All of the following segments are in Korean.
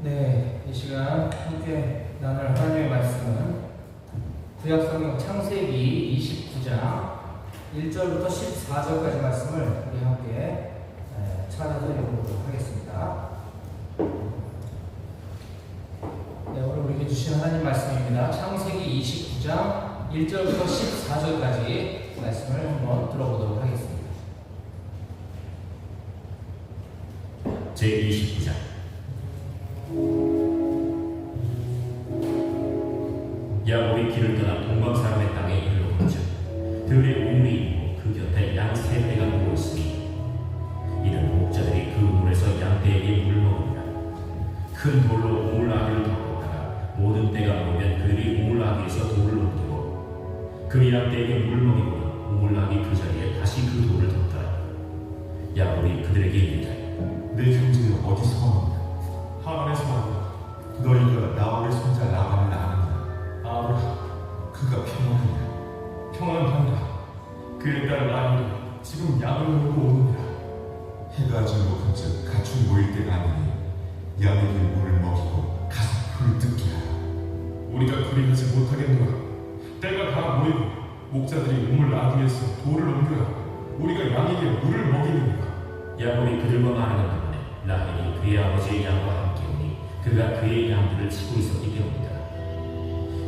네, 이 시간 함께 나눌 하나님의 말씀은 구약성경 창세기 29장 1절부터 14절까지 말씀을 우리 함께 찾아서 읽어보도록 하겠습니다. 네, 오늘 우리에게 주신 하나님 말씀입니다. 창세기 29장 1절부터 14절까지 말씀을 한번 들어보도록 하겠습니다. 제29장 야곱이 길을 떠나 동방 사람의 땅에 이르러온즉 들에 우물이 있고 그 곁에 양 세 떼가 누워 있으니 이는 목자들이 그 우물에서 양 떼에게 물 먹으리라. 큰 돌로 우물 아귀를 덮었다가 모든 떼가 모이면 그들이 우물 아귀에서 돌을 옮기고 그 양 떼에게 물 먹이고는 우물 아귀 그 자리에 다시 그 돌을 덮더라. 야곱이 그들에게 이르되 내 형제는 어디서 왔느냐? 하란에서 왔느냐? 너희가 나홀의 손자 라반을 아느냐? 아브라함 그가 평안하냐? 평안한다. 그의 딸 라헬이 지금 양을 물고 오느니라. 해가 진 높은즉 가축 모일 때가 아니니 양에게 물을 먹이고 가서 풀을 뜯게 하라. 우리가 그리하지 못하겠노라. 때가 다 모이고 목자들이 우물 아귀에서 돌을 옮겨야 우리가 양에게 물을 먹이느니라. 야곱이 그들과 말하는 동안에 라헬이 그의 아버지의 양과 함께 오니 그가 그의 양들을 치고 있었기 때문이다.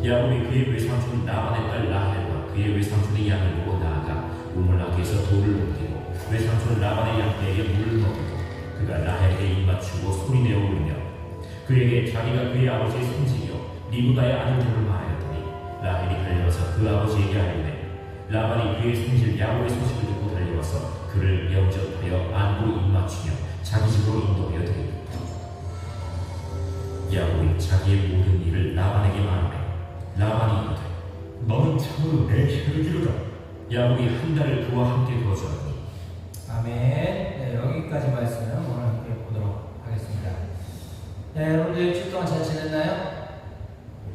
야곱이 그의 외삼촌 라반의 딸 라헬과 그의 외삼촌의 양을 보고 나아가 우물 아귀에서 돌을 옮기고 외삼촌 라반의 양떼에게 물을 먹이고 그가 라헬에게 입맞추고 소리내어 울며 그에게 자기가 그의 아버지의 손지요 리브가의 아들들을 말하였더니 라헬이 달려와서 그 아버지에게 알리되 라반이 그의 손질 야곱의 소식을 듣고 달려와서 그를 영접하여 안고 입맞추며 자기 집으로 인도하여 드리고 야곱이 자기의 모든 일을 라반에게 말하매 라반이 이르되 너는 참으로 내 혈기로다. 야곱이 한 달을 그와 함께 거주하니 아멘. 네, 여기까지 말씀을 오늘 함께 보도록 하겠습니다. 네, 여러분들 일주일 동안 잘 지냈나요?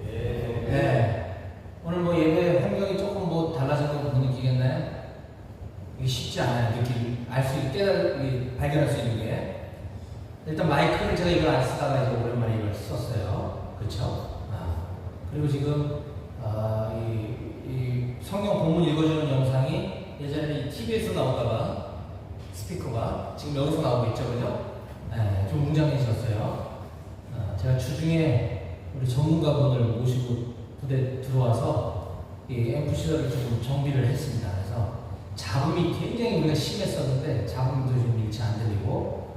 네. 오늘 뭐 예배 환경이 조금 뭐 달라진 거 느끼겠나요? 이게 쉽지 않아요. 알 수 있게 발견할 수 있는 게. 일단 마이크를 제가 이걸 안 쓰다가 이제 오랜만에 이걸 썼어요. 그렇죠? 그리고 지금 이 성경 본문 읽어주는 영상이 예전에 이 TV에서 나오다가 스피커가 지금 여기서 나오고 있죠, 그죠? 네, 좀 웅장해졌어요. 제가 주중에 우리 전문가분을 모시고 부대 들어와서 이 앰프시더를 조금 정비를 했습니다. 그래서 잡음이 굉장히 우리가 심했었는데 잡음도 좀 일치 안 들리고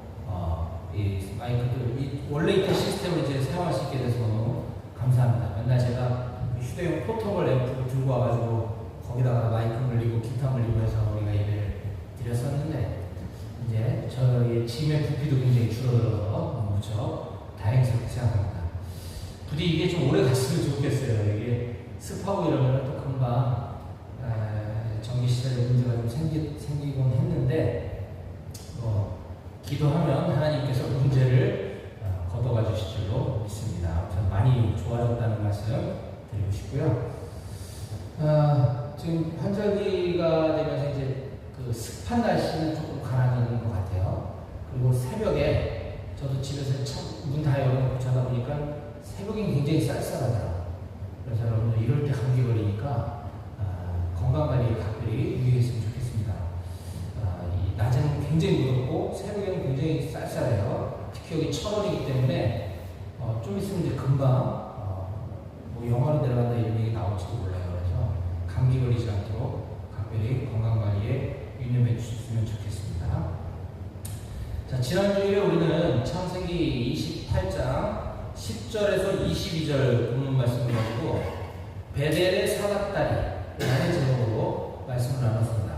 이 마이크도 원래 있던 시스템을 이제 사용할 수 있게 돼서 너무 감사합니다. 맨날 제가 휴대용 포터블 앰프를 들고 와가지고 거기다가 마이크 물리고 기타 물리고 해서 우리가 예배를 드렸었는데 이제 저희 짐의 부피도 굉장히 줄어들어서 무척 다행스럽게 생각합니다. 부디 이게 좀 오래 갔으면 좋겠어요. 이게 습하고 이러면 또 금방 전기시설에 문제가 좀 생기곤 했는데 기도하면 하나님께서 문제를 걷어가 주실 줄로 믿습니다. 우선 많이 좋아졌다는 말씀 드리고 싶고요. 지금 환절기가 되면서 이제 그 습한 날씨는 조금 가라앉는 것 같아요. 그리고 새벽에 저도 집에서 문 다 열어놓고 자다 보니까 새벽이 굉장히 쌀쌀하더라고요. 그래서 여러분들 이럴 때 감기 걸리니까 건강관리에 각별히 유의했으면 좋겠습니다. 이 낮에는 굉장히 무덥고 새벽에는 굉장히 쌀쌀해요. 특히 여기 철원이기 때문에 좀 있으면 이제 금방 뭐 영하로 내려간다 이런 얘기 나올지도 몰라요. 그래서 감기 걸리지 않도록 각별히 건강관리에 유념해 주셨으면 좋겠습니다. 자, 지난주에 우리는 창세기 28장 10절에서 22절 본문 말씀을 가지고 베델의 사닥다리 라는 제목으로 말씀을 나눴습니다.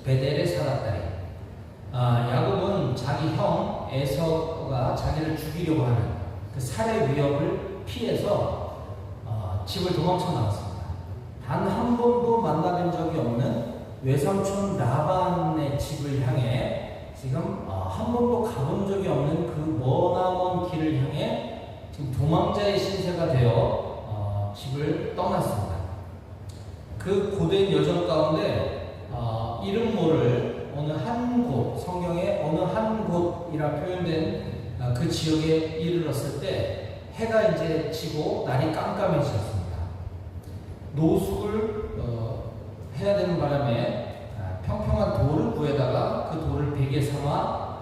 베델의 사닥다리. 야곱은 자기 형 에서가 자기를 죽이려고 하는 그 살해 위협을 피해서 집을 도망쳐 나왔습니다. 단 한 번도 만나본 적이 없는 외삼촌 라반의 집을 향해 지금 한 번도 가본 적이 없는 그 머나먼 길을 향해 지금 도망자의 신세가 되어 집을 떠났습니다. 그 고된 여정 가운데 이름 모를 어느 한 곳, 성경에 어느 한 곳이라 표현된 그 지역에 이르렀을 때 해가 이제 지고 날이 깜깜해졌습니다. 노숙을 해야 되는 바람에 평평한 돌을 구해다가 그 돌을 베개 삼아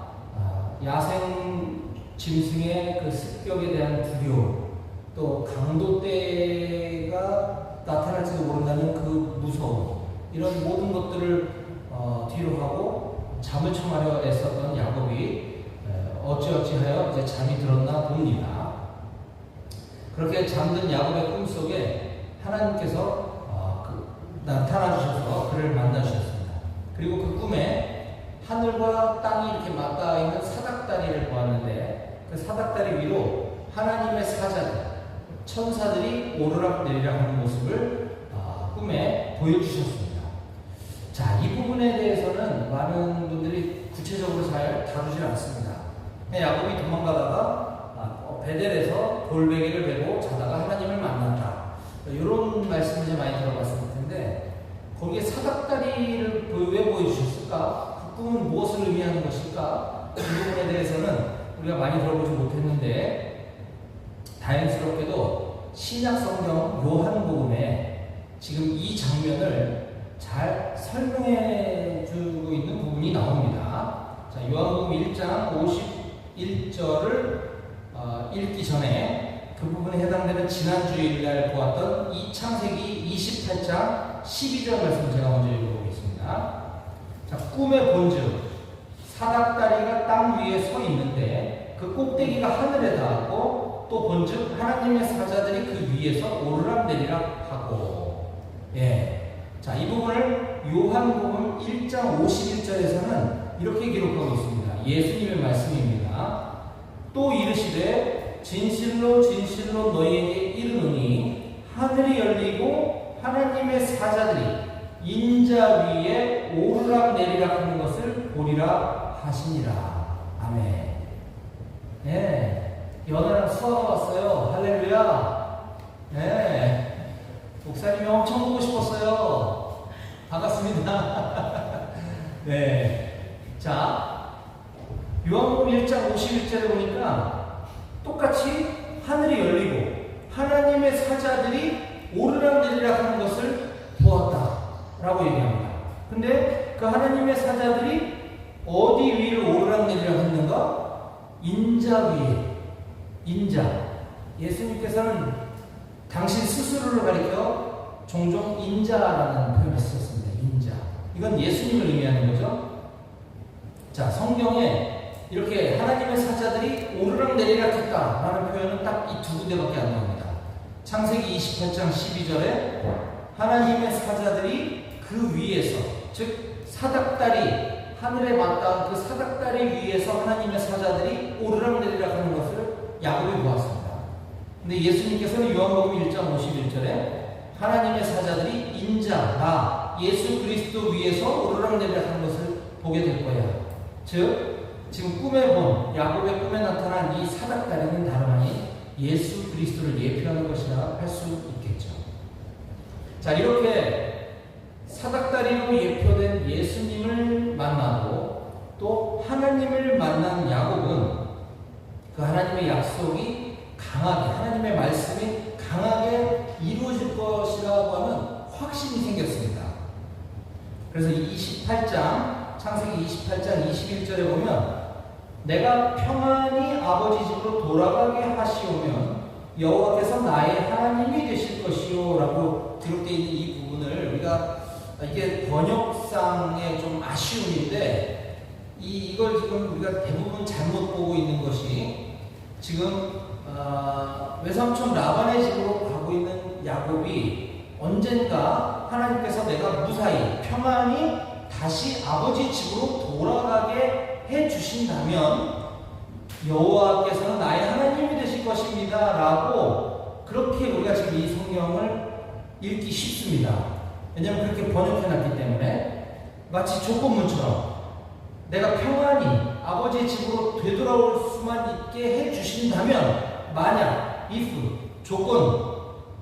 야생 짐승의 그 습격에 대한 두려움, 또 강도떼가 나타날지도 모른다는 그 무서움, 이런 모든 것들을 뒤로 하고 잠을 청하려 애썼던 야곱이 어찌어찌하여 이제 잠이 들었나 봅니다. 그렇게 잠든 야곱의 꿈속에 하나님께서 나타나 주셔서 그를 만나 주셨습니다. 그리고 그 꿈에 하늘과 땅이 이렇게 맞닿아 있는 사닥다리를 보았는데 그 사닥다리 위로 하나님의 사자들, 천사들이 오르락 내리락 하는 모습을 꿈에 보여주셨습니다. 자, 이 부분에 대해서는 많은 분들이 구체적으로 잘 다루지 않습니다. 야곱이 도망가다가 베델에서 돌베개를 베고 자다가 하나님을 만났다, 이런 말씀을 이제 많이 들어봤을 텐데, 거기에 사닥다리를 왜 보여주셨을까? 그 꿈은 무엇을 의미하는 것일까? 이 부분에 대해서는 우리가 많이 들어보지 못했는데, 다행스럽게도 신약 성경 요한복음에 지금 이 장면을 잘 설명해 주고 있는 부분이 나옵니다. 자, 요한복음 1장 51절을 읽기 전에 그 부분에 해당되는 지난 주일날 보았던 이 창세기 28장 12절 말씀 제가 먼저 읽어보겠습니다. 자, 꿈의 본즉 사닥다리가 땅 위에 서 있는데 그 꼭대기가 하늘에 닿았고, 또 본즉 하나님의 사자들이 그 위에서 오르락내리락 하고. 자, 이 부분을 요한복음 1장 51절에서는 이렇게 기록하고 있습니다. 예수님의 말씀입니다. 또 이르시되 진실로 진실로 너희에게 이르노니 하늘이 열리고 하나님의 사자들이 인자 위에 오르락내리락 하는 것을 보리라 하시니라. 아멘. 연하랑 수아가 왔어요. 할렐루야. 목사님이 엄청 보고 싶었어요. 반갑습니다. 자, 요한복음 1장 51절에 보니까 똑같이 하늘이 열리고 하나님의 사자들이 오르락내리락 하는 것을 보았다 라고 얘기합니다. 근데 그 하나님의 사자들이 어디 위를 오르락내리락 했는가? 인자 위에. 인자. 예수님께서는 당신 스스로를 가리켜 종종 인자라는 표현을 쓰셨습니다. 인자. 이건 예수님을 의미하는 거죠. 자, 성경에 이렇게 하나님의 사자들이 오르락내리락 했다라는 표현은 딱 이 두 군데밖에 안 나옵니다. 창세기 28장 12절에 하나님의 사자들이 그 위에서, 즉 사닥다리, 하늘에 맞닿은 그 사닥다리 위에서 하나님의 사자들이 오르락내리락 하는 것을 야곱이 보았습니다. 근데 예수님께서는 요한복음 1장 51절에 하나님의 사자들이 인자, 나 예수 그리스도 위에서 오르락내리락 하는 것을 보게 될 거야. 즉 지금 꿈에 본, 야곱의 꿈에 나타난 이 사닥다리는 다름 아닌 예수 그리스도를 예표하는 것이라 할 수 있겠죠. 자, 이렇게 사닥다리로 예표된 예수님을 만나고 또 하나님을 만난 야곱은 그 하나님의 약속이 강하게, 하나님의 말씀이 강하게 이루어질 것이라고 하는 확신이 생겼습니다. 그래서 28장, 창세기 28장 21절에 보면 내가 평안히 아버지 집으로 돌아가게 하시오면 여호와께서 나의 하나님이 되실 것이요 라고 기록되어 있는 이 부분을 우리가, 이게 번역상의 좀 아쉬움인데 이걸 지금 우리가 대부분 잘못 보고 있는 것이, 지금 외삼촌 라반의 집으로 가고 있는 야곱이 언젠가 하나님께서 내가 무사히 평안히 다시 아버지 집으로 돌아가게 해주신다면 여호와께서는 나의 하나님이 되실 것입니다 라고, 그렇게 우리가 지금 이 성경을 읽기 쉽습니다. 왜냐하면 그렇게 번역해놨기 때문에 마치 조건문처럼 내가 평안히 아버지의 집으로 되돌아올 수만 있게 해주신다면, 만약, if, 조건,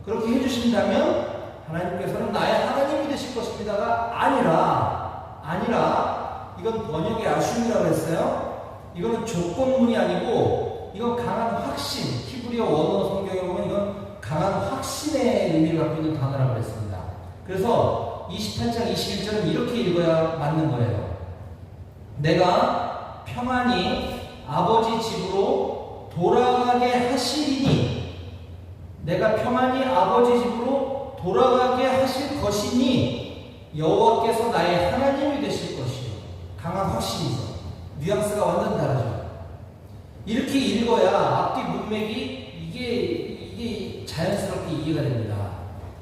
그렇게 해주신다면 하나님께서는 나의 하나님이 되실 것입니다가 아니라 이건 번역의 아쉬움이라고 했어요. 이거는 조건문이 아니고 이건 강한 확신, 히브리어 원어 성경에 보면 이건 강한 확신의 의미를 갖고 있는 단어라고 그랬습니다. 그래서 28장 21절은 이렇게 읽어야 맞는 거예요. 내가 평안히 아버지 집으로 돌아가게 하시리니, 내가 평안히 아버지 집으로 돌아가게 하실 것이니 여호와께서 나의 하나님이 되실 것이요. 강한 확신이죠. 뉘앙스가 완전 다르죠. 이렇게 읽어야 앞뒤 문맥이 이게 자연스럽게 이해가 됩니다.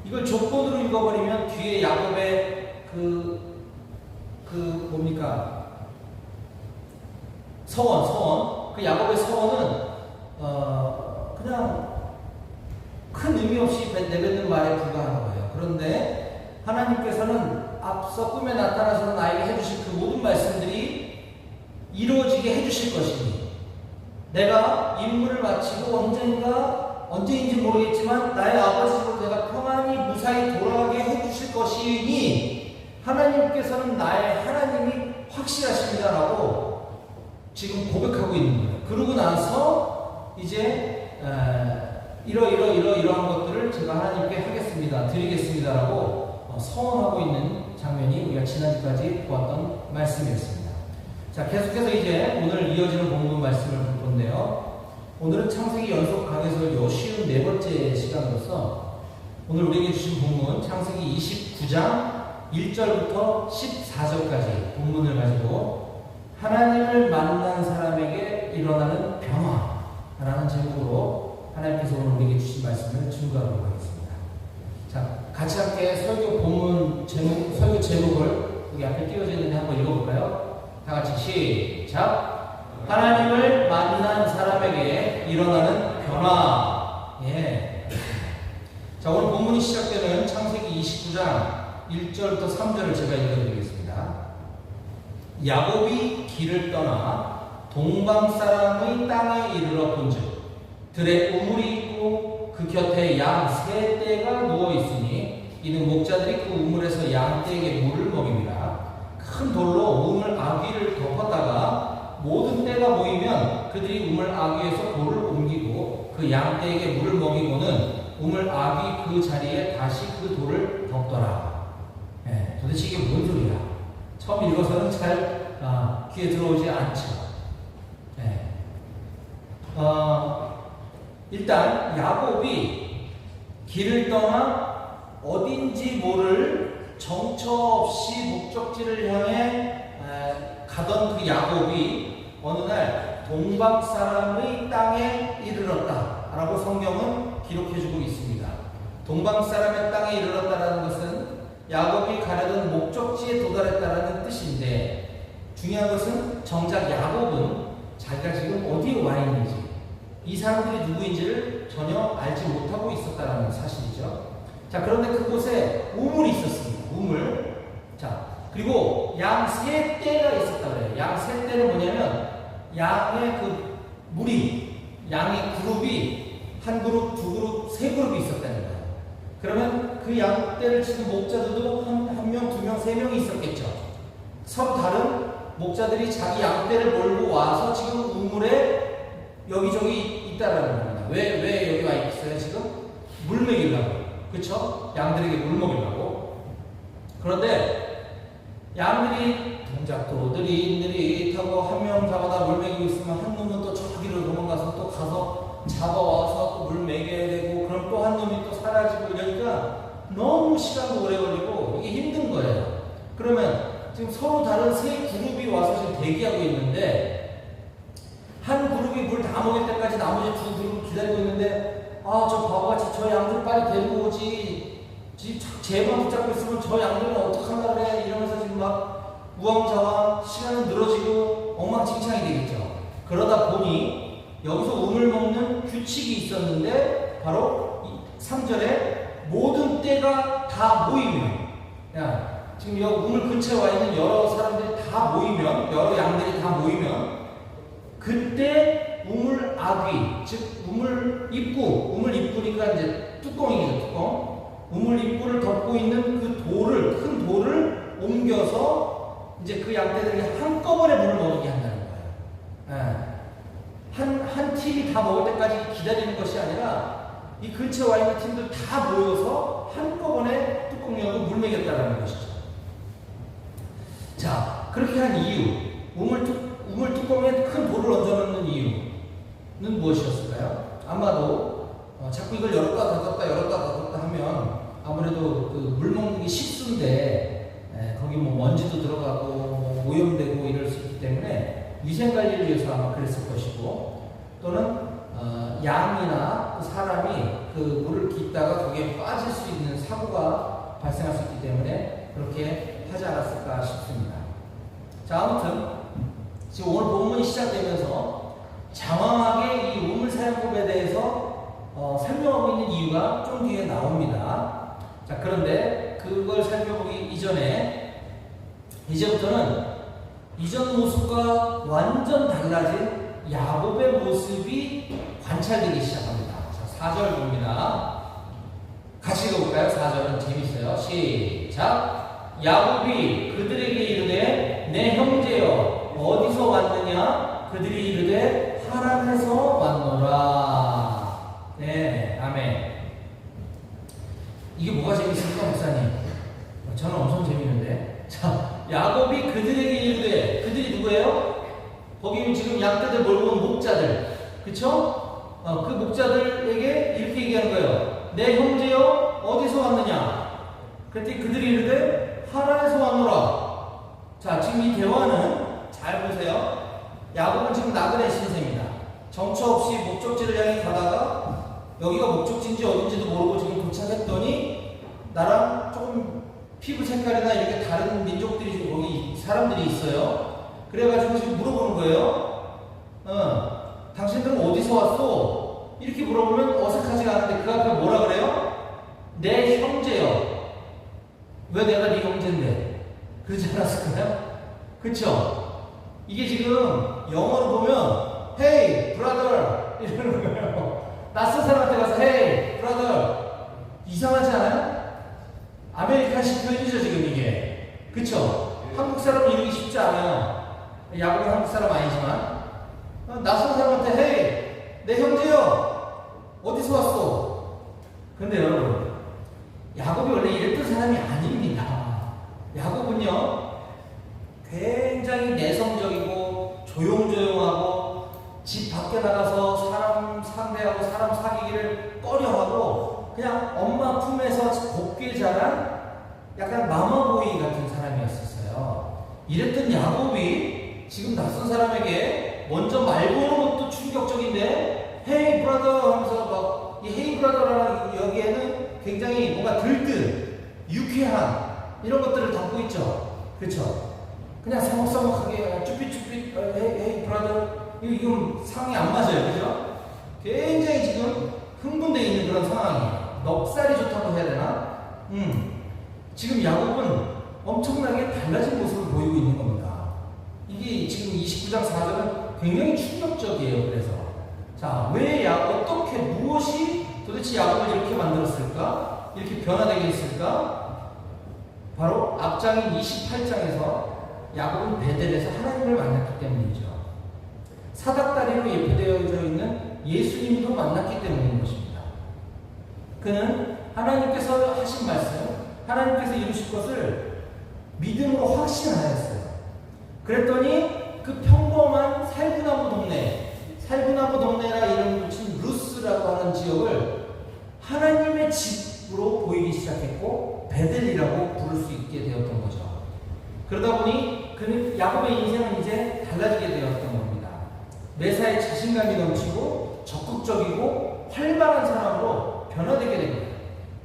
이걸 조건으로 읽어버리면 뒤에 야곱의 뭡니까? 서원. 그 야곱의 서원은 그냥 큰 의미 없이 내뱉는 말에 불과한 거예요. 그런데 하나님께서는 앞서 꿈에 나타나서 나에게 해주신 그 모든 말씀들이 이루어지게 해주실 것이니, 내가 임무를 마치고 언제인지 모르겠지만 나의 아버지 집으로 내가 평안히 무사히 돌아가게 해주실 것이니 하나님께서는 나의 하나님이 확실하십니다라고 지금 고백하고 있는 거예요. 그러고 나서 이제 이러한 것들을 제가 하나님께 하겠습니다, 드리겠습니다라고 서원하고 있는 장면이 우리가 지난주까지 보았던 말씀이었습니다. 자, 계속해서 이제 오늘 이어지는 본문 말씀을 볼 건데요. 오늘은 창세기 연속 강해설 쉬운 네 번째 시간으로서 오늘 우리에게 주신 본문 창세기 29장 1절부터 14절까지 본문을 가지고 하나님을 만난 사람에게 일어나는 변화라는 제목으로 하나님께서 오늘 우리에게 주신 말씀을 증거하도록 하겠습니다. 자, 같이 함께 설교 본문 설교 제목을 여기 앞에 띄워져 있는데 한번 읽어볼까요? 다 같이 시작. 하나님을 만난 사람에게 일어나는 변화. 예. 자, 오늘 본문이 시작되는 창세기 29장 1절부터 3절을 제가 읽어드리겠습니다. 야곱이 길을 떠나 동방 사람의 땅에 이르러 본즉 들에 우물이 있고 그 곁에 양 세 떼가 누워 있으니 이는 목자들이 그 우물에서 양 떼에게 물을 먹입니다. 큰 돌로 우물 아귀를 덮었다가 모든 떼가 모이면 그들이 우물 아귀에서 돌을 옮기고 그 양 떼에게 물을 먹이고는 우물 아귀 그 자리에 다시 그 돌을 덮더라. 예, 도대체 이게 뭔 소리야? 처음 읽어서는 잘 귀에 들어오지 않죠. 예. 일단 야곱이 길을 떠나 어딘지 모를 정처 없이 목적지를 향해 가던 그 야곱이 어느 날 동방 사람의 땅에 이르렀다라고 성경은 기록해주고 있습니다. 동방 사람의 땅에 이르렀다라는 것은 야곱이 가려던 목적지에 도달했다라는 뜻인데, 중요한 것은 정작 야곱은 자기가 지금 어디에 와 있는지, 이 사람들이 누구인지를 전혀 알지 못하고 있었다라는 사실이죠. 자, 그런데 그곳에 우물이 있었습니다. 우물. 자, 그리고 양 세 떼가 있었다 그래요. 양 세 떼는 뭐냐면 양의 그 무리, 양의 그룹이 한 그룹, 두 그룹, 세 그룹이 있었다는 거예요. 그러면 그 양떼를 치는 목자들도 한 명, 두 명, 세 명이 있었겠죠. 서로 다른 목자들이 자기 양떼를 몰고 와서 지금 우물에 여기저기 있다라는 겁니다. 왜 여기 와 있어요? 지금 물 먹이려고. 그쵸? 양들에게 물 먹이려고. 그런데 양들이 동작도 느릿느릿하고 한 명 잡아다 물 먹이고 있으면 한 놈은 또 저기로 도망가서 또 가서 잡아와서 또 물 먹여야 되고, 그럼 또 한 놈이 또 사라지고 이러니까 너무 시간도 오래 걸리고 이게 힘든 거예요. 그러면 지금 서로 다른 세 그룹이 와서 지금 대기하고 있는데, 한 그룹이 물 다 먹일 때까지 나머지 두 그룹 기다리고 있는데, 저 바보같이 저 양들 빨리 데리고 오지, 쟤만 붙잡고 있으면 저 양들은 어떡한다 그래, 이러면서 지금 막 우왕좌왕 시간은 늘어지고 엉망진창이 되겠죠. 그러다 보니 여기서 우물 먹는 규칙이 있었는데, 바로 3절에 모든 떼가 다 모이면, 지금 여기 우물 근처에 와 있는 여러 사람들이 다 모이면, 여러 양들이 다 모이면, 그때 우물 아귀, 즉 우물 입구니까 이제 뚜껑이죠, 뚜껑. 우물 입구를 덮고 있는 그 돌을, 큰 돌을 옮겨서 이제 그 양떼들이 한꺼번에 물을 먹이게 한다는 거예요. 한 팀이 다 먹을 때까지 기다리는 것이 아니라 이 근처에 와 있는 팀들 다 모여서 한꺼번에 뚜껑 열고 물 먹였다라는 것이죠. 자, 그렇게 한 이유, 우물 뚜껑에 큰 돌을 얹어놓는 이유는 무엇이었을까요? 아마도 자꾸 이걸 열었다 닫았다 하면 아무래도 그 물 먹는 게 식수인데 거기 뭐 먼지도 들어가고 뭐 오염되고 이럴 수 있기 때문에 위생관리를 위해서 아마 그랬을 것이고, 또는 양이나 사람이 그 물을 깃다가 거기에 빠질 수 있는 사고가 발생할 수 있기 때문에 그렇게 하지 않았을까 싶습니다. 자, 아무튼 지금 오늘 본문이 시작되면서 장황하게 이 우물 사용법에 대해서 설명하고 있는 이유가 좀 뒤에 나옵니다. 자, 그런데 그걸 살펴보기 이전에 이제부터는 이전 모습과 완전 달라진 야곱의 모습이 관찰되기 시작합니다. 자, 4절 봅니다. 같이 읽어볼까요? 4절은 재밌어요. 시작. 야곱이 그들에게 이르되 내 형제여 어디서 왔느냐? 그들이 이르되 하란에서 왔노라. 네, 아멘. 이게 뭐가 재밌습니까, 목사님? 저는 엄청 재밌는데. 자, 야곱이 그들에게 이르되, 그들이 누구예요? 거기 지금 양떼들 몰고 온 목자들, 그쵸? 그 목자들에게 이렇게 얘기하는 거예요. 내 형제여 어디서 왔느냐? 그랬더니 그들이 이르되 하란에서 왔노라. 자, 지금 이 대화는 잘 보세요. 야곱은 지금 나그네 신세입니다. 정처 없이 목적지를 향해 가다가 여기가 목적지인지 어딘지도 모르고 지금 도착했더니 나랑 조금 피부 색깔이나 이렇게 다른 민족들이 거기 사람들이 있어요. 그래가지고 지금 물어보는 거예요. 당신들은 어디서 왔어? 이렇게 물어보면 어색하지가 않은데 그 앞에 뭐라 그래요? 내 형제요. 왜 내가 네 형제인데? 그러지 않았을까요? 그쵸? 이게 지금 영어로 보면 Hey, brother 이러는 거예요. 낯선 사람한테 가서 Hey, brother 이상하지 않아요? 아메리칸식 표현이죠 지금 이게. 그쵸? 한국 사람은 이러기 쉽지 않아요. 야곱은 한국 사람 아니지만 낯선 사람한테 Hey, 내 형제요 어디서 왔어? 근데 여러분, 야곱이 원래 이랬던 사람이 아닙니다. 야곱은요 굉장히 내성적이고 조용조용하고 집 밖에 나가서 사람 상대하고 사람 사귀기를 꺼려하고 그냥 엄마 품에서 곱게 자란 약간 마마보이 같은 사람이었었어요. 이랬던 야곱이 지금 낯선 사람에게 먼저 말 거는 것도 충격적인데 헤이 브라더 하면서 막 이 헤이 브라더라는 여기에는 굉장히 뭔가 들뜬 유쾌한 이런 것들을 담고 있죠. 그렇죠? 그냥 서먹서먹하게 쭈삣쭈삣 헤이 브라더 이건 상황이 안 맞아요. 그죠? 굉장히 지금 흥분되어 있는 그런 상황이에요. 넉살이 좋다고 해야 되나? 지금 야곱은 엄청나게 달라진 모습을 보이고 있는 겁니다. 이게 지금 29장 4절은 굉장히 충격적이에요. 그래서 자, 왜 어떻게 무엇이 도대체 야곱을 이렇게 만들었을까? 이렇게 변화되게 했을까? 바로 앞장인 28장에서 야곱은 베델에서 하나님을 만났기 때문이죠. 사닥다리로 예표되어져 있는 예수님도 만났기 때문인 것입니다. 그는 하나님께서 하신 말씀, 하나님께서 이루실 것을 믿음으로 확신하였어요. 그랬더니 그 평범한 살구나무 동네라 이름을 붙인 루스라고 하는 지역을 하나님의 집으로 보이기 시작했고 베델이라고 부를 수 있게 되었던 거죠. 그러다 보니 그는 야곱의 인생은 이제 달라지게 되었던 겁니다. 매사에 자신감이 넘치고 적극적이고 활발한 사람으로 변화되게 됩니다.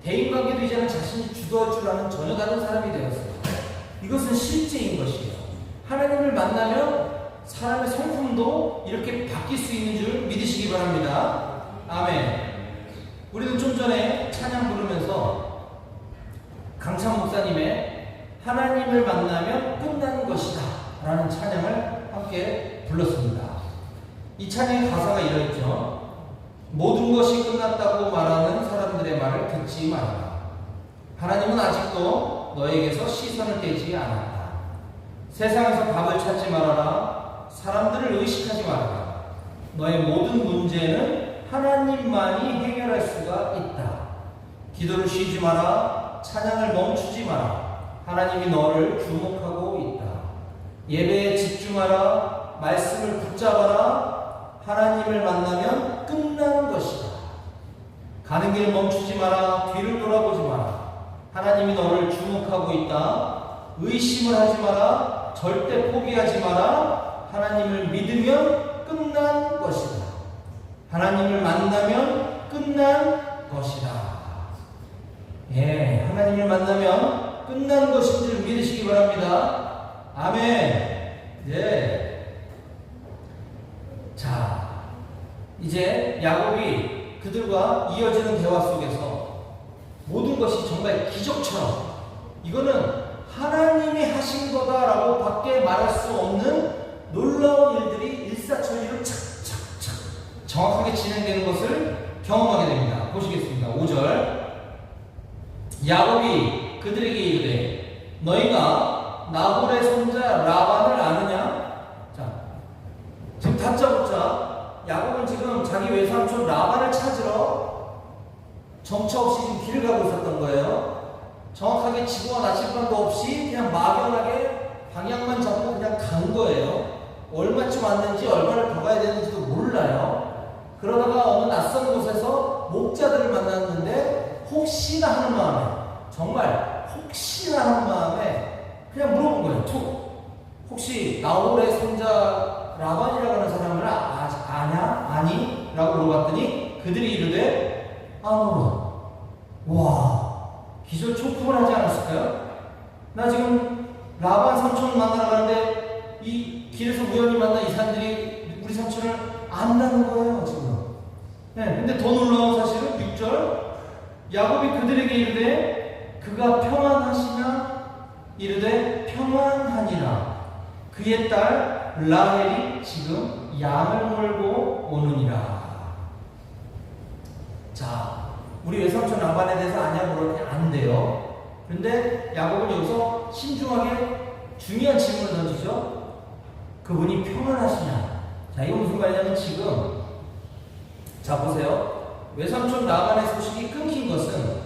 대인관계도 이제는 자신이 주도할 줄 아는 전혀 다른 사람이 되었어요. 이것은 실제인 것이에요. 하나님을 만나면 사람의 성품도 이렇게 바뀔 수 있는 줄 믿으시기 바랍니다. 아멘. 우리도 좀 전에 찬양 부르면서 강찬 목사님의 하나님을 만나면 끝나는 것이다 라는 찬양을 함께 불렀습니다. 이 찬양의 가사가 이러했죠. 모든 것이 끝났다고 말하는 사람들의 말을 듣지 말아라. 하나님은 아직도 너에게서 시선을 떼지 않았다. 세상에서 답을 찾지 말아라. 사람들을 의식하지 말아라. 너의 모든 문제는 하나님만이 해결할 수가 있다. 기도를 쉬지 마라. 찬양을 멈추지 마라. 하나님이 너를 주목하고 있다. 예배에 집중하라. 말씀을 붙잡아라. 하나님을 만나면 끝난 것이다. 가는 길 멈추지 마라. 뒤를 돌아보지 마라. 하나님이 너를 주목하고 있다. 의심을 하지 마라. 절대 포기하지 마라. 하나님을 믿으면 끝난 것이다. 하나님을 만나면 끝난 것이다. 예, 하나님을 만나면 끝난 것인 줄 믿으시기 바랍니다. 아멘. 예. 자, 이제 야곱이 그들과 이어지는 대화 속에서 모든 것이 정말 기적처럼 이거는 하나님이 하신 거다라고 밖에 말할 수 없는 놀라운 일들이 일사천리로 착착착 정확하게 진행되는 것을 경험하게 됩니다. 보시겠습니다. 5절 야곱이 그들에게 이르되 너희가 나홀의 손자 라반을 아느냐? 자, 지금 다짜고짜 야곱은 지금 자기 외삼촌 라반을 찾으러 정처 없이 지금 길을 가고 있었던 거예요. 정확하게 지구와 나침반도 없이 그냥 막연하게 방향만 잡고 그냥 간 거예요. 얼마쯤 왔는지 얼마를 더 가야 되는지도 몰라요. 그러다가 어느 낯선 곳에서 목자들을 만났는데 혹시나 하는 마음에, 정말 혹시나 하는 마음에 그냥 물어본 거예요. 툭. 혹시 나홀의 손자 라반이라고 하는 사람을 아냐? 아니? 라고 물어봤더니 그들이 이르되 아노라. 와, 기절 초풍을 하지 않았을까요? 나 지금 라반 삼촌 만나러 가는데 이 길에서 우연히 만난 이 사람들이 우리 삼촌을 안다는 거예요, 지금. 네, 근데 더 놀라운 사실은 6절 야곱이 그들에게 이르되 그가 평안하시냐? 이르되 평안하니라. 그의 딸 라헬이 지금 양을 몰고 오느니라. 자, 우리 외삼촌 라반에 대해서 아냐 물었더니 안 돼요. 그런데 야곱은 여기서 신중하게 중요한 질문을 던지죠. 그분이 평안하시냐? 자, 이거 무슨 말이냐면 지금 자 보세요. 외삼촌 라반의 소식이 끊긴 것은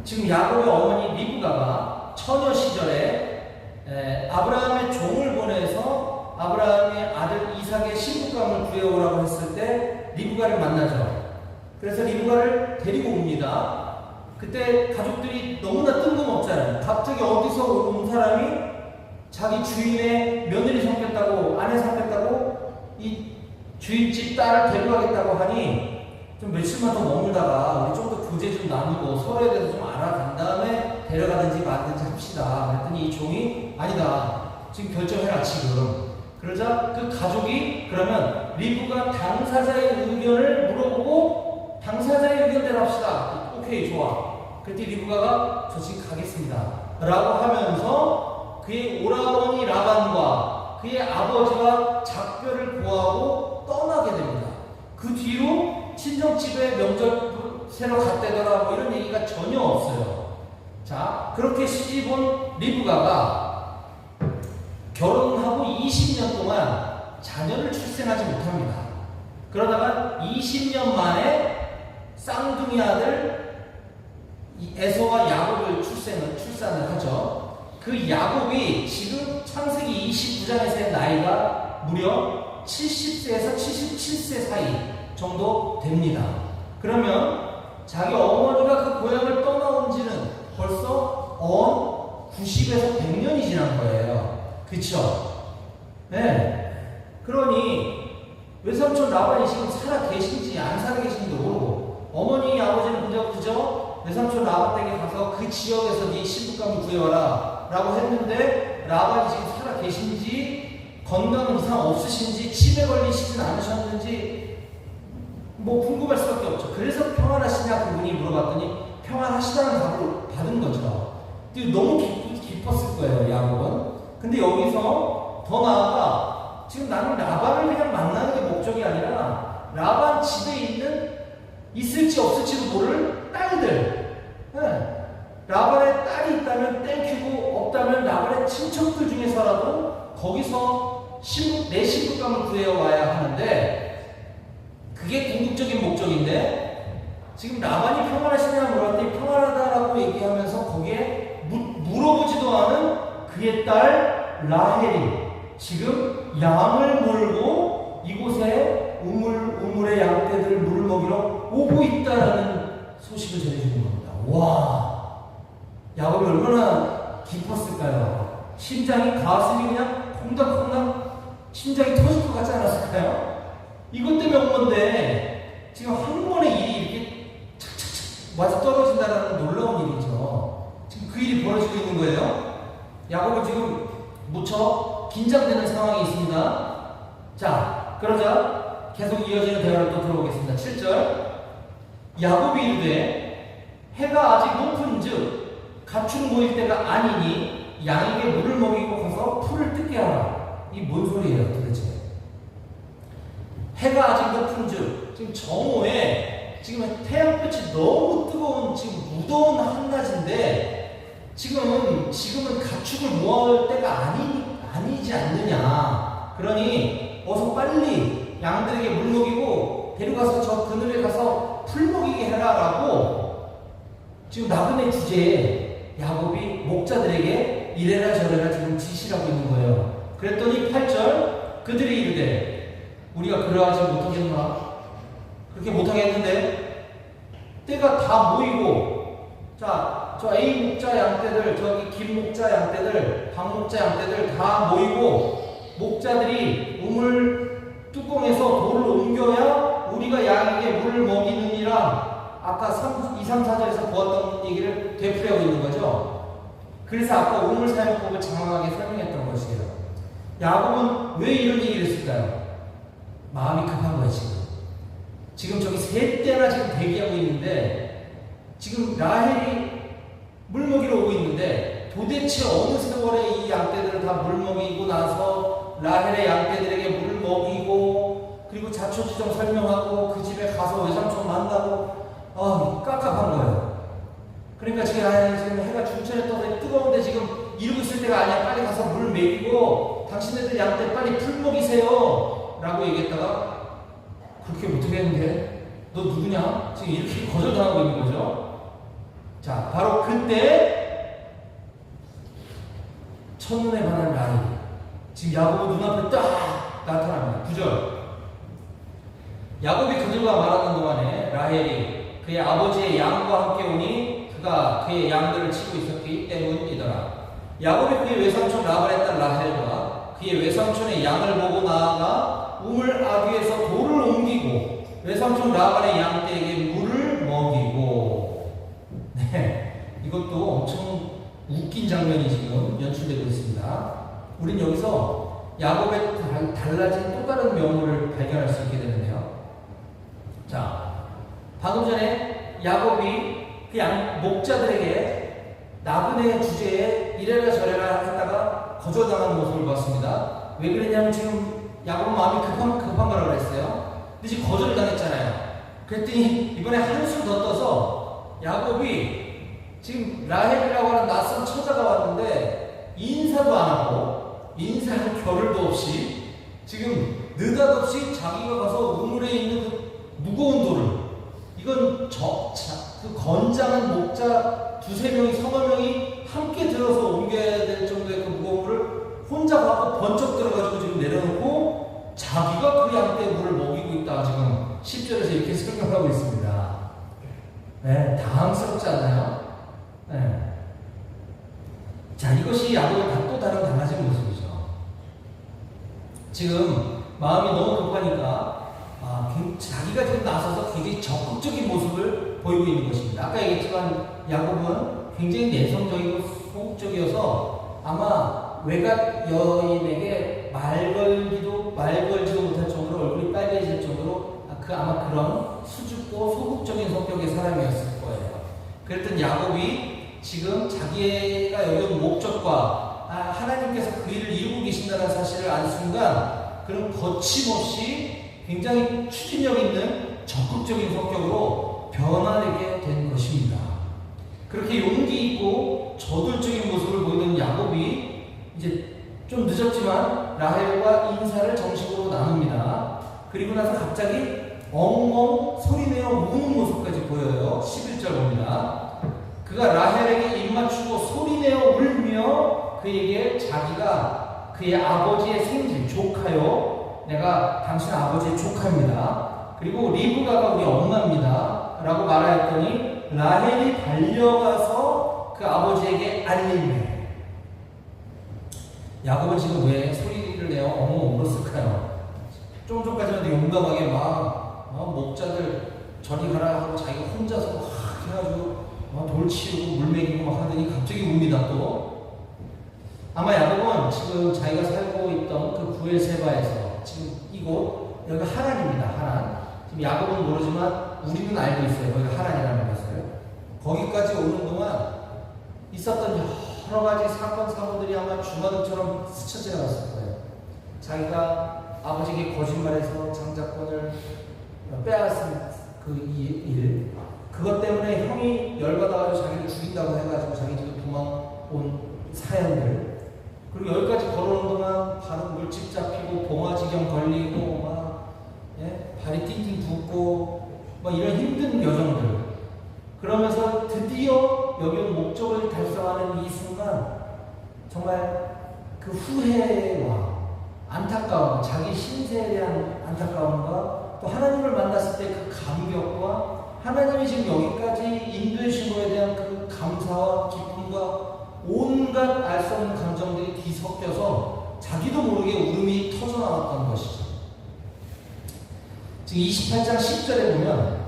지금 야곱의 어머니 리브가가 처녀 시절에 아브라함의 종을 보내서 아브라함의 아들 이삭의 신부감을 구해오라고 했을 때 리브가를 만나죠. 그래서 리브가를 데리고 옵니다. 그때 가족들이 너무나 뜬금없잖아요. 갑자기 어디서 온 사람이 자기 주인의 며느리 삼겠다고, 아내 삼겠다고 이 주인집 딸을 데려가겠다고 하니 좀 며칠만 더 머물다가 우리 좀 더 교제 좀 나누고 서로에 대해서 좀 알아간 다음에 데려가든지 말든지 합시다. 그랬더니 이 종이 아니다. 지금 결정해라 지금. 그러자 그 가족이 그러면 리브가 당사자의 의견을 물어보고 당사자의 의견대로 합시다. 오케이, 좋아. 그때 리브가가 저 지금 가겠습니다 라고 하면서 그의 오라버니 라반과 그의 아버지와 작별을 고하고 떠나게 됩니다. 그 뒤로 친정집에 명절 새로 갔다더라 뭐 이런 얘기가 전혀 없어요. 자, 그렇게 시집온 리브가가 결혼하고 20년 동안 자녀를 출생하지 못합니다. 그러다가 20년 만에 쌍둥이 아들 에서와 야곱을 출산을 하죠. 그 야곱이 지금 창세기 29장에서의 나이가 무려 70세에서 77세 사이 정도 됩니다. 그러면 자기 어머니가 그 고향을 떠나온 지는 벌써 90에서 100년이 지난 거예요. 그쵸? 네. 그러니 외삼촌 라반이 지금 살아 계신지 안 살아 계신지도 모르고 어머니 아버지는 그저 외삼촌 라반 댁에 가서 그 지역에서 네 신부감을 구해와라 라고 했는데 라반이 지금 살아 계신지 건강 이상 없으신지 치매 걸리시진 않으셨는지 뭐 궁금할 수밖에 없죠. 그래서 평안하시냐 그분이 물어봤더니 평안하시다는 답을 받은 거죠. 너무 기뻤을 거예요, 야곱은. 근데 여기서 더 나아가 지금 나는 라반을 그냥 만나는 게 목적이 아니라 라반 집에 있을지 없을지도 모를 딸들. 네. 라반의 딸이 있다면 땡큐고 없다면 라반의 친척들 중에서라도 거기서 내 신부감을 구해와야 하는데 그게 궁극적인 목적인데 지금 라반이 평안하시냐 물었더니 평안하다라고 얘기하면서 거기에 물어보지도 않은 그의 딸 라헬이 지금 양을 몰고 이곳에 우물의 양떼들 물을 먹이러 오고 있다라는 소식을 전해주는 겁니다. 와, 야곱이 얼마나 기뻤을까요? 심장이 가슴이 그냥 콩닥콩닥 심장이 터질 것 같지 않았을까요? 이것 때문에 온 건데 지금 한 번에 일이 이렇게 착착착 맞아 떨어진다는 놀라운 일이죠. 지금 그 일이 벌어지고 있는 거예요. 야곱은 지금 무척 긴장되는 상황이 있습니다. 자, 그러자 계속 이어지는 대화를 또 들어보겠습니다. 7절 야곱이 이르되 해가 아직 높은즉 가축 모일 때가 아니니 양에게 물을 먹이고 가서 풀을 뜯게 하라. 이 뭔 소리예요 도대체? 해가 아직 높은즉 지금 정오에 지금 태양빛이 너무 뜨거운 지금 무더운 한낮인데 지금은 가축을 모을 때가 아니지 않느냐. 그러니 어서 빨리 양들에게 물 먹이고 데려가서 저 그늘에 가서 풀 먹이게 해라라고 지금 나그네 주제에 야곱이 목자들에게 이래라 저래라 지금 지시를 하고 있는 거예요. 그랬더니 8절 그들이 이르되 우리가 그러하지 못하겠노라. 그렇게 못하겠는데 때가 다 모이고 자, 저 A 목자 양떼들 저기 김 목자 양떼들 박 목자 양떼들 다 모이고 목자들이 우물 뚜껑에서 돌을 옮겨야 우리가 양에게 물을 먹이느니라. 아까 2, 3, 4절에서 보았던 얘기를 되풀이하고 있는 거죠. 그래서 아까 우물 사용법을 장황하게 설명했던 것이에요. 야곱은 왜 이런 얘기를 했을까요? 마음이 급한 거예요. 지금 저기 세 때나 지금 대기하고 있는데 지금 라헬이 물 먹이러 오고 있는데 도대체 어느 세월에 이 양떼들을 다 물 먹이고 나서 라헬의 양떼들에게 물을 먹이고 그리고 자초지종 설명하고 그 집에 가서 외삼촌 만나고 깝깝한 거예요. 그러니까 지금 해가 중천에 떠서 뜨거운데 지금 이러고 있을 때가 아니야. 빨리 가서 물 먹이고 당신네들 양떼 빨리 풀 먹이세요 라고 얘기했다가 그렇게 못하겠는데 너 누구냐? 지금 이렇게 거절당하고 있는 거죠. 자, 바로 그때 첫눈에 반한 라헬 지금 야곱의 눈앞에 딱 나타납니다. 9절 야곱이 그들과 말하는 동안에 라헬이 그의 아버지의 양과 함께 오니 그가 그의 양들을 치고 있었기 때문이더라. 야곱이 그의 외삼촌 라반의 딸 라헬과 그의 외삼촌의 양을 보고 나아가 우물 아귀에서 돌을 옮기고 외삼촌 라반의 양떼에게 물을 먹이고. 네, 이것도 엄청 웃긴 장면이 지금 연출되고 있습니다. 우린 여기서 야곱의 달라진 또 다른 면모를 발견할 수 있게 되는데요. 자, 방금 전에 야곱이 그 목자들에게 나그네 주제에 이래라 저래라 했다가 거절당하는 모습을 봤습니다. 왜 그랬냐면 지금 야곱 마음이 급한 거라고 그랬어요. 근데 지금 거절당했잖아요. 그랬더니 이번에 한술 더 떠서 야곱이 지금 라헬이라고 하는 낯선 처자가 왔는데 인사도 안 하고 인사할 겨를도 없이 지금 느닷없이 자기가 가서 우물에 있는 그 무거운 돌을 이건 그 건장한 목자 두세 명이 서너 명이 함께 들어서 옮겨야 될 정도의 그 무거운 물을 혼자 가고 번쩍 들어가지고 지금 내려놓고 자기가 그 양떼 물을 먹이고 있다. 지금 10절에서 이렇게 설명하고 있습니다. 네, 당황스럽지 않나요? 네. 자, 이것이 야곱의 또 다른 달라진 모습이죠. 지금 마음이 너무 급하니까 자기가 지금 나서서 굉장히 적극적인 모습을 보이고 있는 것입니다. 아까 얘기했지만 야곱은 굉장히 내성적이고 소극적이어서 아마 외갓 여인에게 말 걸지도 못할 정도로 얼굴이 빨개질 정도로 아마 그런 수줍고 소극적인 성격의 사람이었을 거예요. 그랬던 야곱이 지금 자기가 여기온 목적과 하나님께서 그 일을 이루고 계신다는 사실을 안 순간 그런 거침없이 굉장히 추진력 있는 적극적인 성격으로 변화되게 된 것입니다. 그렇게 용기 있고 저돌적인 모습을 보이던 야곱이 이제 좀 늦었지만 라헬과 인사를 정식으로 나눕니다. 그리고 나서 갑자기 엉엉 소리내어 우는 모습까지 보여요. 11절 봅니다. 그가 라헬에게 입맞추고 소리내어 울며 그에게 자기가 그의 아버지의 생질 조카요, 내가 당신 아버지의 조카입니다. 그리고 리브가가 우리 엄마입니다 라고 말하였더니 라헬이 달려가서 그 아버지에게 알리네. 야곱은 지금 왜 소리를 내어 엉엉 울었을까요? 좀 전까지만 되게 용감하게 목자들 저리 가라 하고 자기가 혼자서 막 해가지고 돌 치우고 물 먹이고 막 하더니 갑자기 웁니다. 또 아마 야곱은 지금 자기가 살고 있던 그 부엘세바에서 지금 이곳 여기가 하란입니다. 하란. 지금 야곱은 모르지만 우리는 알고 있어요. 거기가 하란이라는 것을. 거기까지 오는 동안 있었던 여러 가지 사건 사고들이 아마 주마등처럼 스쳐 지나갔을 거예요. 자기가 아버지에게 거짓말해서 장자권을 빼앗은 그 일, 그것 때문에 형이 열받아가지고 자기를 죽인다고 해가지고 자기 집에 도망온 사연들, 그리고 여기까지 걸어오는 동안 발은 물집 잡히고 봉화지경 걸리고 막 발이 띵띵 붓고 막 이런 힘든 여정들, 그러면서 드디어 여기 온 목적을 달성하는 이 순간 정말 그 후회와 안타까움, 자기 신세에 대한 안타까움과 또 하나님을 만났을 때 그 감격과 하나님이 지금 여기까지 인도해 주신 것에 대한 그 감사와 기쁨과 온갖 알 수 없는 감정들이 뒤섞여서 자기도 모르게 울음이 터져나왔던 것이죠. 지금 28장 10절에 보면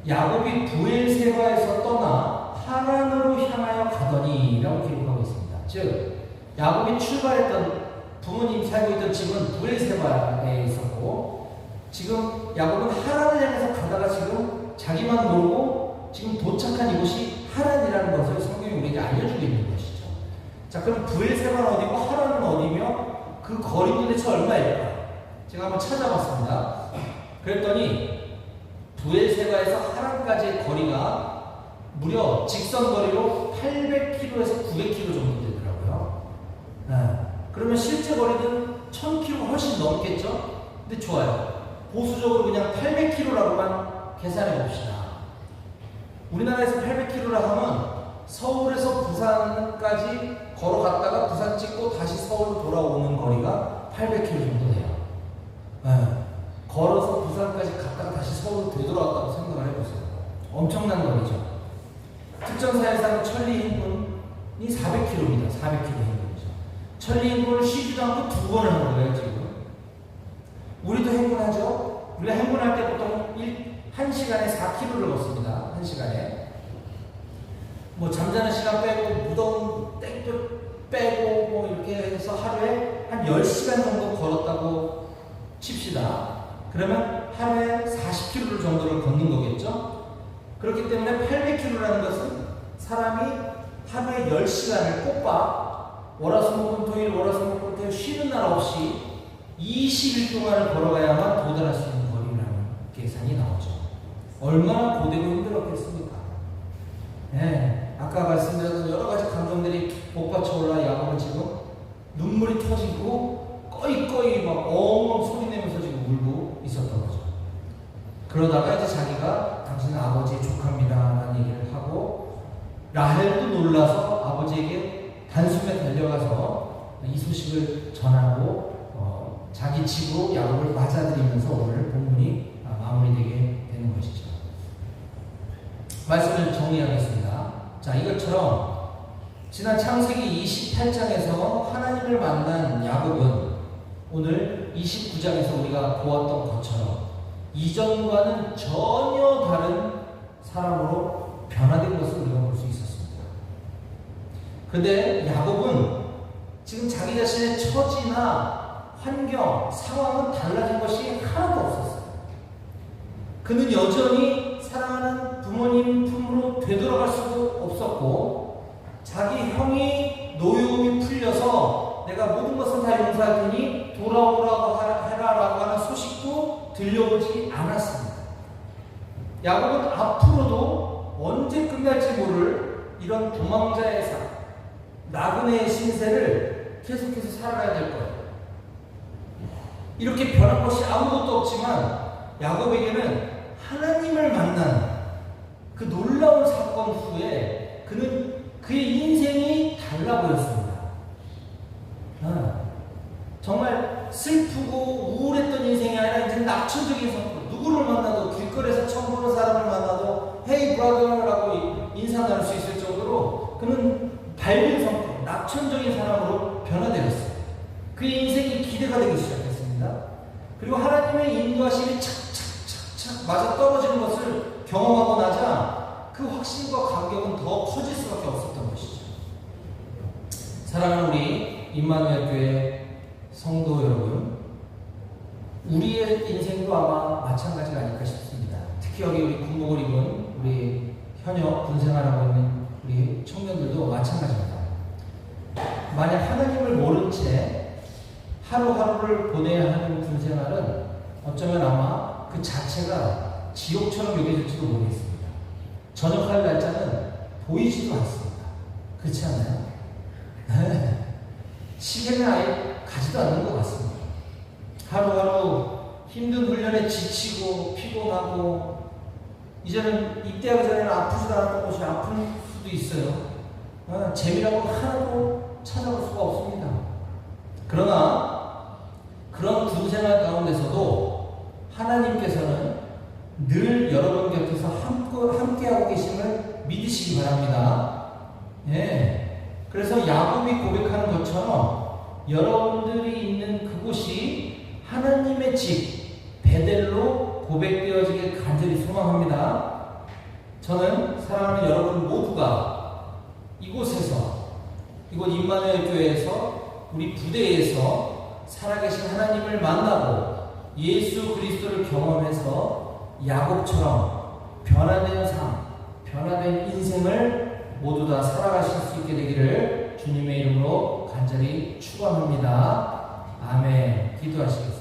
야곱이 부엘세바에서 떠나 하란으로 향하여 가더니 라고 기록하고 있습니다. 즉 야곱이 출발했던 부모님 살고 있던 집은 부엘세바에 있었고, 지금 야곱은 하란을 향해서 가다가 지금 자기만 모르고 지금 도착한 이곳이 하란이라는 것을 성경이 우리에게 알려주고 있는 것이죠. 자, 그럼 부엘세바는 어디고 하란은 어디며 그 거리는 도대체 얼마일까? 제가 한번 찾아봤습니다. 그랬더니 부엘세바에서 하란까지의 거리가 무려 직선 거리로 800km에서 900km 정도 되더라고요. 그러면 실제 거리는 1000km 훨씬 넘겠죠? 근데 좋아요. 보수적으로 그냥 800km라고만 계산해 봅시다. 우리나라에서 800km라 하면 서울에서 부산까지 걸어갔다가 부산 찍고 다시 서울로 돌아오는 거리가 800km 정도 돼요. 걸어서 부산까지 갔다가 다시 서울로 되돌아왔다고 생각을 해보세요. 엄청난 거리죠. 특전사에서는 천리 행군이 400km입니다. 400km 행군이죠. 천리 행군을 쉬지도 않고 2번을 한 거예요, 지금. 우리도 행군하죠? 우리가 행군할 때 보통 1시간에 4km를 걷습니다. 1시간에. 뭐 잠자는 시간 빼고 무더운 땡볕 빼고 뭐 이렇게 해서 하루에 한 10시간 정도 걸었다고 칩시다. 그러면 하루에 40km 정도를 걷는 거겠죠? 그렇기 때문에 800km라는 것은 사람이 하루에 10시간을 꼬박 월화수목금토일 월화수목금토일 쉬는 날 없이 20일 동안을 걸어가야만 도달할 수 있는 거리라는 계산이 나오죠. 얼마나 고되고 힘들었겠습니까? 아까 말씀드렸던 여러 가지 감정들이 복받쳐 올라 야곱은 지금 눈물이 터지고 꺼이꺼이 막 엉엉 소리 내면서 지금 울고 있었던 거죠. 그러다가 이제 자기가 당신은 아버지의 조카입니다 라는 얘기를 하고, 라헬도 놀라서 아버지에게 단숨에 달려가서 이 소식을 전하고 자기 집으로 야곱을 맞아들이면서 오늘 본문이 마무리되게 되는 것이죠. 말씀을 정리하겠습니다. 자, 이것처럼 지난 창세기 28장에서 하나님을 만난 야곱은 오늘 29장에서 우리가 보았던 것처럼 이전과는 전혀 다른 사람으로 변화된 것을 우리가 볼 수 있었습니다. 그런데 야곱은 지금 자기 자신의 처지나 환경, 상황은 달라진 것이 하나도 없었어요. 그는 여전히 사랑하는 부모님 품으로 되돌아갈 수도 없었고, 자기 형이 노여움이 풀려서 내가 모든 것을 다 용서할 테니 돌아오라고 해라라고 하는 소식도 들려오지 않았습니다. 야곱은 앞으로도 언제 끝날지 모를 이런 도망자의 삶, 나그네의 신세를 계속해서 살아가야 될 거예요. 이렇게 변한 것이 아무것도 없지만 야곱에게는 하나님을 만난 그 놀라운 사건 후에 그의 인생이 달라 보였습니다. 정말 슬프고 우울했던 인생이 아니라 이제 낙천적인 성격. 누구를 만나도 길거리에서 처음 보는 사람을 만나도 Hey brother라고 인사 나눌 수 있을 정도로 그는 밝은 성격, 낙천적인 사람으로 변화되었어요. 그의 인생이 기대가 되기 시작했습니다. 그리고 하나님의 인도하심이 착착착착 맞아 떨어지는 것을 경험하고 나자 그 확신과 감격은 더 커질 수밖에 없었던 것이죠. 사랑하는 우리 임마누엘 교회 성도 여러분, 우리의 인생도 아마 마찬가지가 아닐까 싶습니다. 특히 여기 우리 군복을 입은 우리 현역 군생활하고 있는 우리 청년들도 마찬가지입니다. 만약 하나님을 모른 채 하루하루를 보내야 하는 군생활은 어쩌면 아마 그 자체가 지옥처럼 여겨질지도 모르겠습니다. 전역할 날짜는 보이지도 않습니다. 그렇지 않나요? 시계는 아예 가지도 않는 것 같습니다. 하루하루 힘든 훈련에 지치고 피곤하고 이제는 입대하기 전에는 아프지도 않았던 것이 아플 수도 있어요. 재미라고 하나도 찾아볼 수가 없습니다. 그러나 그런 군생활 가운데서도 하나님께서는 늘 여러분 곁에서 함께하고 계심을 믿으시기 바랍니다. 그래서 야곱이 고백하는 것처럼 여러분들이 있는 그곳이 하나님의 집 베델로 고백되어지길 간절히 소망합니다. 저는 사랑하는 여러분 모두가 이곳에서, 이곳 임마누엘 교회에서, 우리 부대에서 살아계신 하나님을 만나고 예수 그리스도를 경험해서 야곱처럼 변화된 삶, 변화된 인생을 모두 다 살아가실 수 있게 되기를 주님의 이름으로 간절히 축원합니다. 아멘. 기도하시겠습니다.